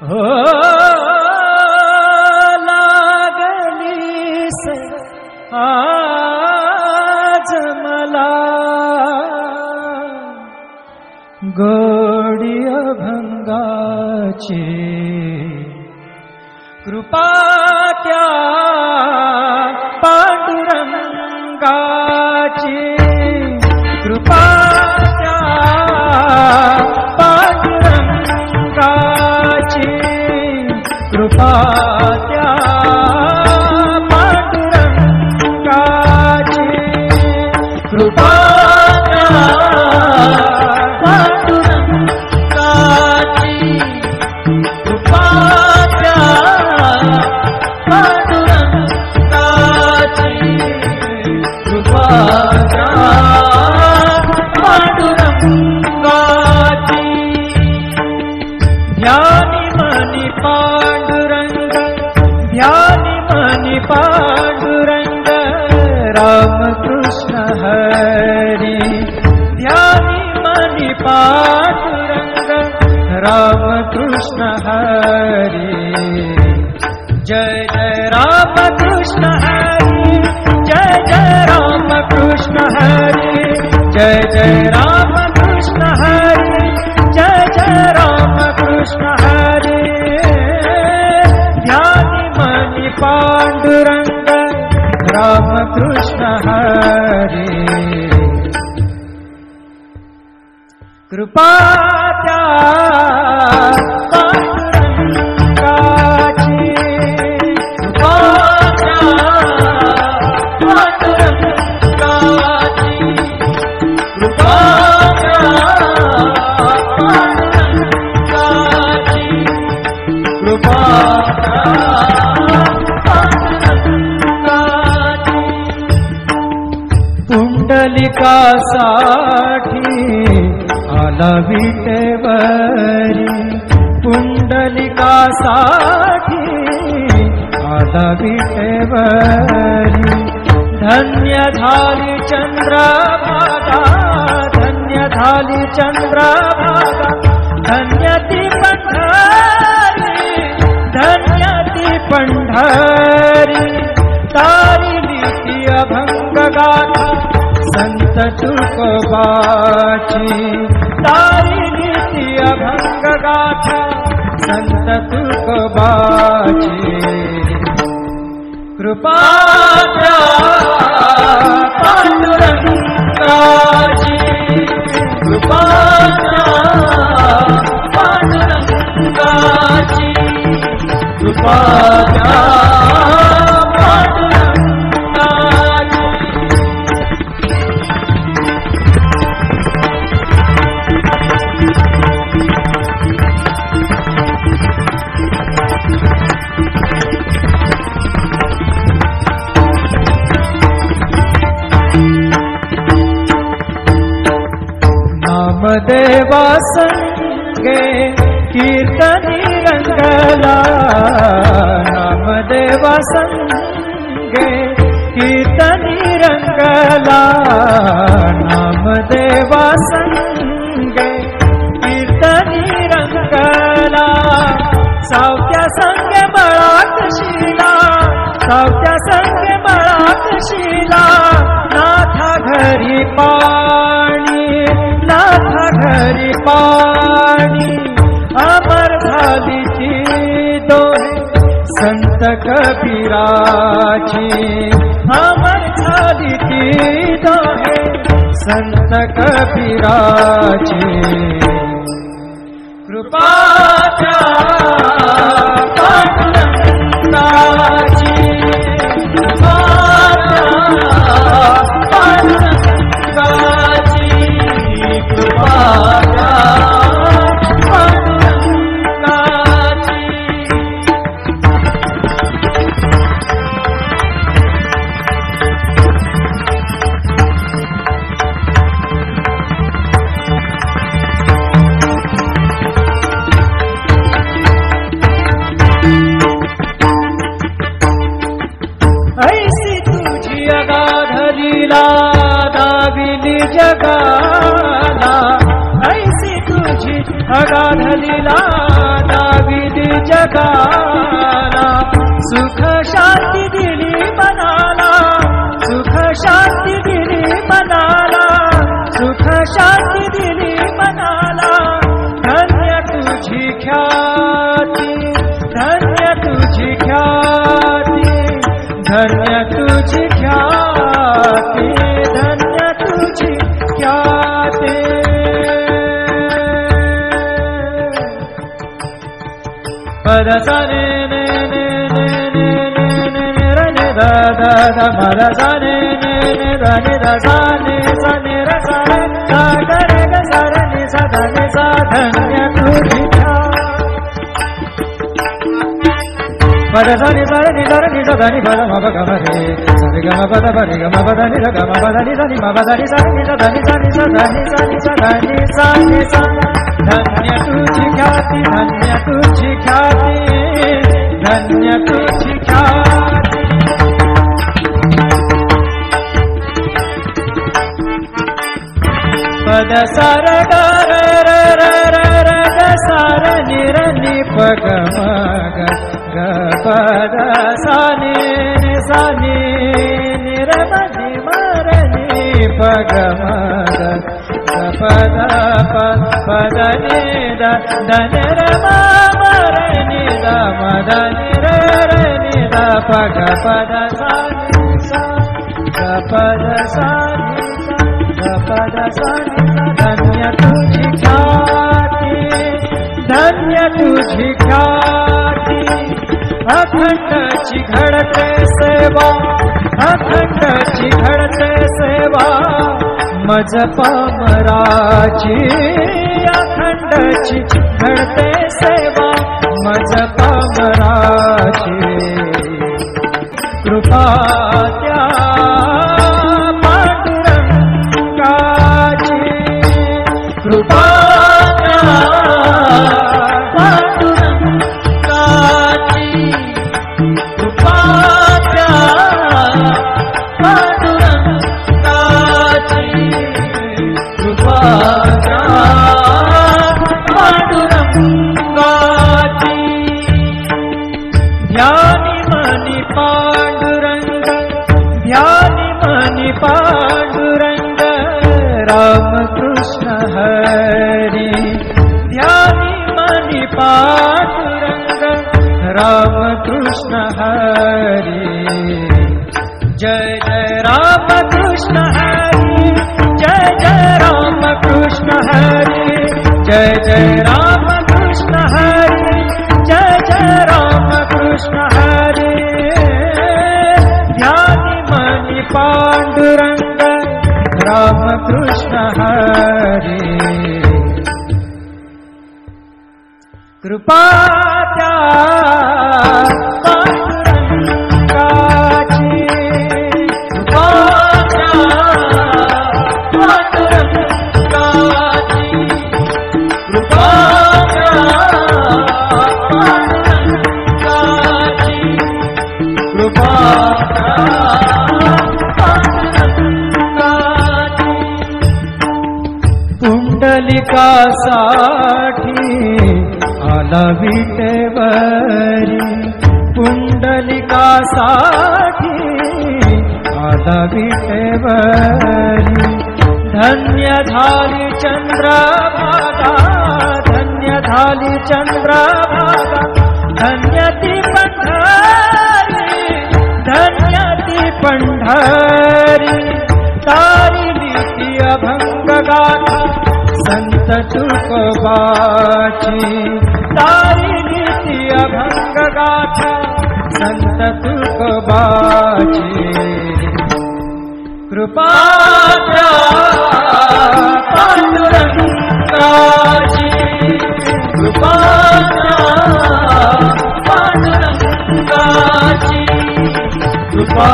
हो लागलीस आज मला गोडी अभंगाची कृपा त्या पांडुरंगाची कृपा त्या पांडुरंगाची कृपा त्या पांडुरंगाची कृपा त्या पांडुरंगाची कृपा त्या पांडुरंगाची कृपा त्या पांडुरंगाची ध्यानी मनी पांडुरंग ध्यानी मनी पांडुरंग रामकृष्ण हरी ध्यानी मनी पांडुरंग रामकृष्ण हरी जय जय रामकृष्ण हरी जय जय रामकृष्ण हरी जय जय रामकृष्ण हरी जय जय रामकृष्ण हरी ध्यानी मनी पांडुरंग रामकृष्ण हरी कृपा त्या पांडुरंगाची कृपा त्या पांडुरंगाची कृपा त्या पांडुरंगाची कृपा त्या पांडुरंगाची पुंडलिकासाठी आला विटेवरी पुंडलिकासाठी आला विटेवरी धन्य झाली चंद्रभागा धन्य झाली चंद्रभागा धन्य ती पंढरी धन्य ती पंढरी तारिली ती अभंग गाथा संत तुकोबाची तारिली ती अभंग गाथा संत तुकोबाची कृपा त्या पांडुरंगाची कृपा त्या पांडुरंगाची कृपा त्या नामदेवा संगे कीर्तनी रंगला नामदेवा संगे कीर्तनी रंगला नामदेवा संगे कीर्तनी रंगला सावत्या संगे बळात शिला सावत्या संगे बळात शिला नाथा घरी पाणी नाथा घरी पाणी अमर झाली ती दोहे संत कबीराची अमर झाली ती दोहे संत कबीराची कृपा त्या पांडुरंगाची कृपा त्या पांडुरंगाची कृपा त्या पांडुरंगाची ऐसी तुझी अगाध लीला दाविली जगाला ऐसी तुझी अगाध लीला दाविली जगाला, सुख शांती दिली मनाला, सुख शांती दिली मनाला, सुख शांती दिली मनाला. धन्य तुझी ख्याती, धन्य तुझी ख्याती, धन्य तुझी ख्याती, धन्य तुझी ख्याती. पद सा ने ने ने ने ने ने ने ने र ने दा दा दा म र सा ने ने ने दा ने दा सा ने र सा रे सा ग रे ग सा रे नि सा ध नि सा. धन्य तुझी पद सा नि सा रे नि सा रे नि सा ध नि प म प ग म रे सा रे ग म प द प रे ग म प द नि र ग म प द नि सा नि म प द नि सा नि सा ध नि सा नि सा ध नि सा नि सा ध नि सा नि सा. धन्य तुझी ख्याती, धन्य तुझी ख्याती, धन्य तुझी ख्याती. पद सा र ग र र र र र ग सा र नि र नि प ग म ग ग प द सा नि नि सा नि नि र म नि म र नि प ग म ग प द प प द नि द द नि र म म र नि द म द नि र र नि द प ग प द सा नि सा ग प द सा नि सा ग प द सा नि सा. धन्य तुझी ख्याती, धन्य तुझी ख्याती. अखंडची घडते सेवा, अखंडची घडते सेवा, मज पामराची. अखंडची घडते सेवा, मज पामराची. कृपा त्या पांडुरंगाची, कृपा त्या पांडुरंगाची, कृपा त्या पांडुरंगाची, कृपा त्या पांडुरंगाची. ध्यानी मनी पांडुरंग, ध्यानी मनी पांडुरंग, राम कृष्ण हरी. ध्यानी मनी पांडुरंग, राम कृष्ण हरी. जय जय राम कृष्ण हरी, जय जय राम कृष्ण हरी, जय जय राम कृष्ण हरी, जय जय राम कृष्ण हरी. ध्यानी मनी पांडुरंग, राम कृष्ण हरी. कृपा त्या पांडुरंगाची, कृपा त्या पांडुरंगाची, कृपा त्या पांडुरंगाची, कृपा त्या पांडुरंगाची. पुंडलिकासाठी आला विटेवरी, पुंडलिकासाठी आला विटेवरी. धन्य झाली चंद्रभागा, धन्य झाली चंद्रभागा, धन्य ती पंढरी, धन्य ती पंढरी. तारिली ती अभंग गाथा संत तुकोबाची, तारिली ती अभंग गाथा संत तुकोबाची. कृपा त्या पांडुरंगाची, कृपा त्या पांडुरंगाची, कृपा